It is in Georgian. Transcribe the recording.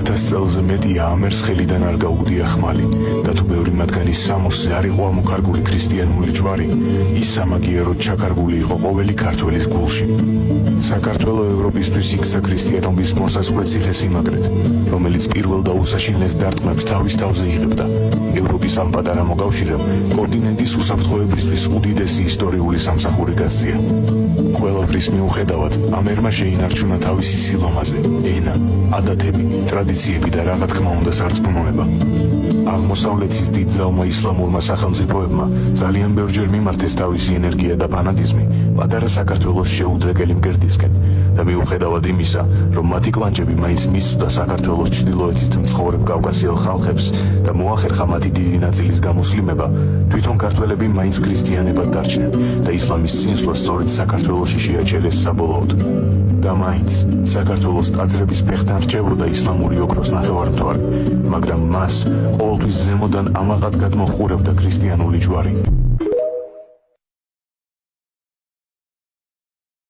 1000 წელზე მეტია ამერს ხელიდან არ გაუგდია ხმალი და თუ ბევრი მათგანი სამოსზე არ იყო ამოქარგული ქრისტიანული ჯვარი, ის სამაგიეროდ ჩაქარგული იყო ყოველი ქართველის გულში. საქართველო ევროპისთვის იქცა ქრისტიანობის მოსაზღვრე ციხესიმაგრედ, რომელიც პირველ და უსაშინლეს დარტყმებს თავის თავზე იღებდა. ევროპის ამ პატარა მოკავშირემ კონტინენტის უსაფრთხოებისთვის უდიდესი ისტორიული სამსახური გასწია. ყველაფრის მიუხედავად, ამერმა შეინარჩუნა თავისი სილამაზე, ენა, ადათები, ტრადიციები და რა თქმა უნდა სარწმუნოება. აღმოსავლეთის დიდძალმა ისლამურმა სახელმწიფოებმა ძალიან ბევრჯერ მიმართეს თავისი ენერგია და ფანატიზმი პატარა საქართველოს შეუდრეკელი მკერდისკენ და მიუხედავად იმისა, რომ მათი კლანჭები მაინც მისცდა საქართველოს ჩრდილოეთით მცხოვრებ კავკასიელ ხალხებს და მოახერხა მათი დიდი ნაწილის გამოსლიმება, თვითონ ქართველები მაინც ქრისტიანებად დარჩნენ და ისლამის წინსვლა სწორედ საქართველოში შეაჩერეს საბოლოოდ. და მაინც საქართველოს ტაძრების ფეხთან რჩებოდა ისლამური ოქროს ნახევარმთვარე, მაგრამ მას ყოველთვის ზემოდან ამაყად გადმოჰყურებდა ქრისტიანული ჯვარი.